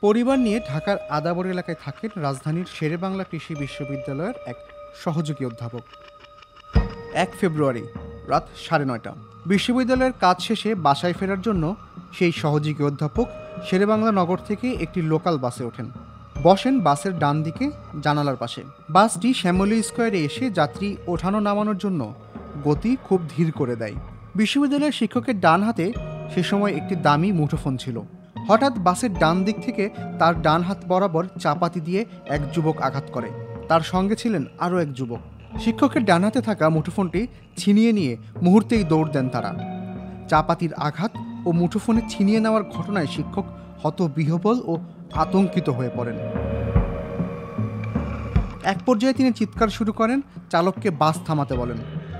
পরিবার নিয়ে ঢাকার আদাবর এলাকায় থাকেন রাজধানীর শেরেবাংলা কৃষি বিশ্ববিদ্যালয়ের এক সহযোগী অধ্যাপক। 1 ফেব্রুয়ারি রাত 9:30 বিশ্ববিদ্যালয়ের কাজ শেষে বাসায় ফেরার জন্য সেই সহযোগী অধ্যাপক শেরেবাংলা নগর থেকে একটি লোকাল বাসে ওঠেন। বসেন বাসের ডান দিকে জানালার পাশে। বাসটি শ্যামলী স্কোয়ারে এসে যাত্রী ওঠানো নামানোর জন্য গতি খুব ধীর করে দেয়। বিশ্ববিদ্যালয়ের শিক্ষকের ডান হাতে সে সময় একটি দামি মুঠোফোন ছিল। হঠাৎ বাসের ডান দিক থেকে তার ডান হাত বরাবর চাপাতি দিয়ে এক যুবক আঘাত করে। তার সঙ্গে ছিলেন আরও এক যুবক। শিক্ষকের ডান হাতে থাকা মুঠোফোনটি ছিনিয়ে নিয়ে মুহূর্তেই দৌড় দেন তারা। চাপাতির আঘাত ও মুঠোফোনে ছিনিয়ে নেওয়ার ঘটনায় শিক্ষক হতবিহ্বল ও আতঙ্কিত হয়ে পড়েন। এক পর্যায়ে তিনি চিৎকার শুরু করেন, চালককে বাস থামাতে বলেন।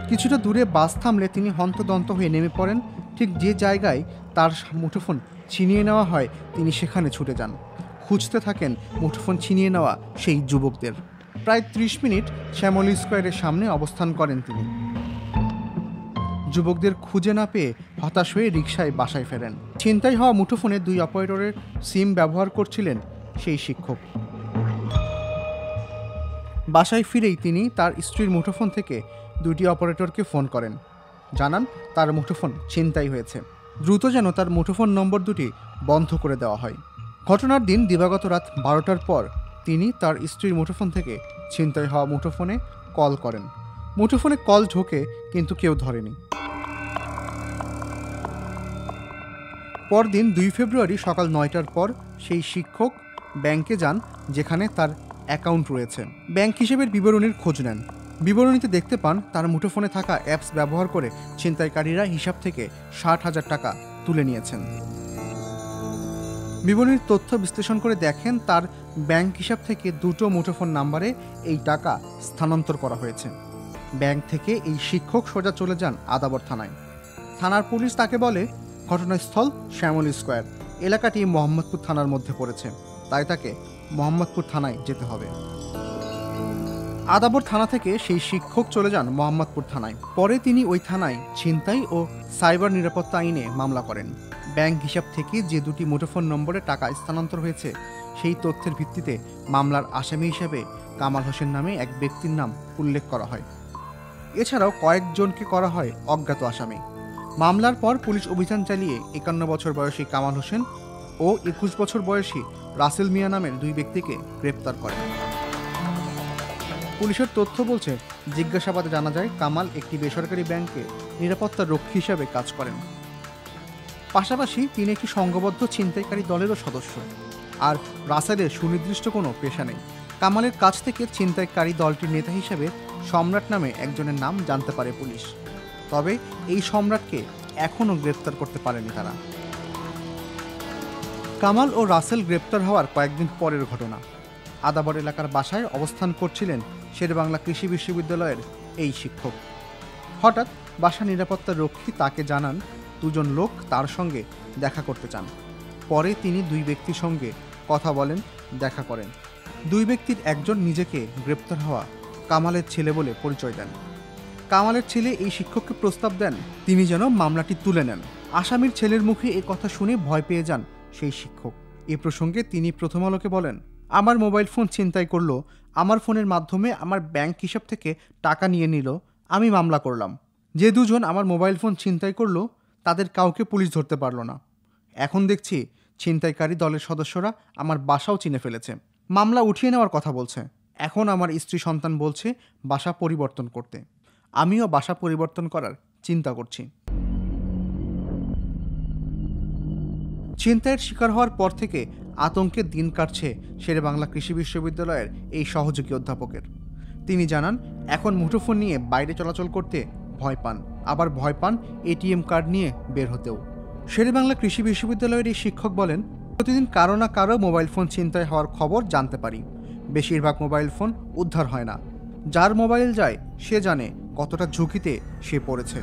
কিছুটা দূরে বাস থামলে তিনি হন্তদন্ত হয়ে নেমে পড়েন। ঠিক যে জায়গায় তার মুঠোফোন ছিনিয়ে নেওয়া হয় তিনি সেখানে ছুটে যান। খুঁজতে থাকেন মুঠোফোন ছিনিয়ে নেওয়া সেই যুবকদের। প্রায় 30 মিনিট শ্যামলী স্কোয়ারের সামনে অবস্থান করেন তিনি। যুবকদের খুঁজে না পেয়ে হতাশ হয়ে রিকশায় বাসায় ফেরেন। ছিনতাই হওয়া মুঠোফোনে 2 অপারেটরের সিম ব্যবহার করছিলেন সেই শিক্ষক। বাসায় ফিরেই তিনি তার স্ত্রীর মুঠোফোন থেকে 2টি অপারেটরকে ফোন করেন, জানান তার মুঠোফোন ছিনতাই হয়েছে, দ্রুত যেন তার মুঠোফোন নম্বর 2টি বন্ধ করে দেওয়া হয়। ঘটনার দিন দিবাগত রাত 12টার পর তিনি তার স্ত্রীর মুঠোফোন থেকে ছিনতাই হওয়া মুঠোফোনে কল করেন। মুঠোফোনে কল ঢোকে কিন্তু কেউ ধরেনি। পরদিন 2 ফেব্রুয়ারি সকাল 9টার পর সেই শিক্ষক ব্যাংকে যান যেখানে তার অ্যাকাউন্ট রয়েছে। ব্যাংক হিসেবের বিবরণীর খোঁজ নেন। বিবরণীতে দেখতে পান তার মুঠোফোনে থাকা অ্যাপস ব্যবহার করে ছিনতাইকারীরা হিসাব থেকে 60,000 টাকা তুলে নিয়েছেন। বিবরণীর তথ্য বিশ্লেষণ করে দেখেন তার ব্যাংক হিসাব থেকে 2টো মুঠোফোন নাম্বারে এই টাকা স্থানান্তর করা হয়েছে। ব্যাংক থেকে এই শিক্ষক সোজা চলে যান আদাবর থানায়। থানার পুলিশ তাকে বলে, ঘটনাস্থল শ্যামলী স্কোয়ার, এলাকাটি মোহাম্মদপুর থানার মধ্যে পড়েছে, তাই তাকে মোহাম্মদপুর থানায় যেতে হবে। আদাবর থানা থেকে সেই শিক্ষক চলে যান মোহাম্মদপুর থানায়। পরে তিনি ওই থানায় ছিনতাই ও সাইবার নিরাপত্তা আইনে মামলা করেন। ব্যাংক হিসাব থেকে যে 2টি মুঠোফোন নম্বরে টাকা স্থানান্তর হয়েছে সেই তথ্যের ভিত্তিতে মামলার আসামি হিসেবে কামাল হোসেন নামে এক ব্যক্তির নাম উল্লেখ করা হয়। এছাড়াও কয়েকজনকে করা হয় অজ্ঞাত আসামি। মামলার পর পুলিশ অভিযান চালিয়ে 51 বছর বয়সী কামাল হোসেন ও 21 বছর বয়সী রাসেল মিয়া নামের 2 ব্যক্তিকে গ্রেপ্তার করে। পুলিশের তথ্য বলছে, জিজ্ঞাসাবাদে জানা যায় কামাল একটি বেসরকারি ব্যাংকে নিরাপত্তা রক্ষী হিসাবে কাজ করেন। পাশাপাশি তিনি একটি সংঘবদ্ধ ছিনতাইকারী দলেরও সদস্য। আর রাসেলের সুনির্দিষ্ট কোনো পেশা নেই। কামালের কাছ থেকে ছিনতাইকারী দলটির নেতা হিসেবে সম্রাট নামে একজনের নাম জানতে পারে পুলিশ। তবে এই সম্রাটকে এখনও গ্রেপ্তার করতে পারেনি তারা। কামাল ও রাসেল গ্রেপ্তার হওয়ার কয়েকদিন পরের ঘটনা। আদাবর এলাকার বাসায় অবস্থান করছিলেন শেরেবাংলা কৃষি বিশ্ববিদ্যালয়ের এই শিক্ষক। হঠাৎ বাসা নিরাপত্তা রক্ষী তাকে জানান 2জন লোক তার সঙ্গে দেখা করতে চান। পরে তিনি 2 ব্যক্তির সঙ্গে কথা বলেন, দেখা করেন। 2 ব্যক্তির একজন নিজেকে গ্রেপ্তার হওয়া কামালের ছেলে বলে পরিচয় দেন। কামালের ছেলে এই শিক্ষককে প্রস্তাব দেন তিনি যেন মামলাটি তুলে নেন। আসামির ছেলের মুখে এই কথা শুনে ভয় পেয়ে যান সেই শিক্ষক। এ প্রসঙ্গে তিনি প্রথম আলোকে বলেন, আমার মোবাইল ফোন ছিনতাই করলো, আমার ফোনের মাধ্যমে আমার ব্যাংক হিসাব থেকে টাকা নিয়ে নিল, আমি মামলা করলাম। যে 2জন আমার মোবাইল ফোন ছিনতাই করলো তাদের কাউকে পুলিশ ধরতে পারলো না। এখন দেখছি ছিনতাইকারী দলের সদস্যরা আমার বাসাও চিনে ফেলেছে, মামলা উঠিয়ে নেওয়ার কথা বলছে। এখন আমার স্ত্রী সন্তান বলছে বাসা পরিবর্তন করতে। আমিও বাসা পরিবর্তন করার চিন্তা করছি। ছিনতাইয়ের শিকার হওয়ার পর থেকে আতঙ্কে দিন কাটছে শেরেবাংলা কৃষি বিশ্ববিদ্যালয়ের এই সহযোগী অধ্যাপকের। তিনি জানান, এখন মুঠোফোন নিয়ে বাইরে চলাচল করতে ভয় পান, আবার ভয় পান এটিএম কার্ড নিয়ে বের হতেও। শেরেবাংলা কৃষি বিশ্ববিদ্যালয়ের এই শিক্ষক বলেন, প্রতিদিন কারো না কারো মোবাইল ফোন ছিনতাই হওয়ার খবর জানতে পারি। বেশিরভাগ মোবাইল ফোন উদ্ধার হয় না। যার মোবাইল যায় সে জানে কতটা ঝুঁকিতে সে পড়েছে।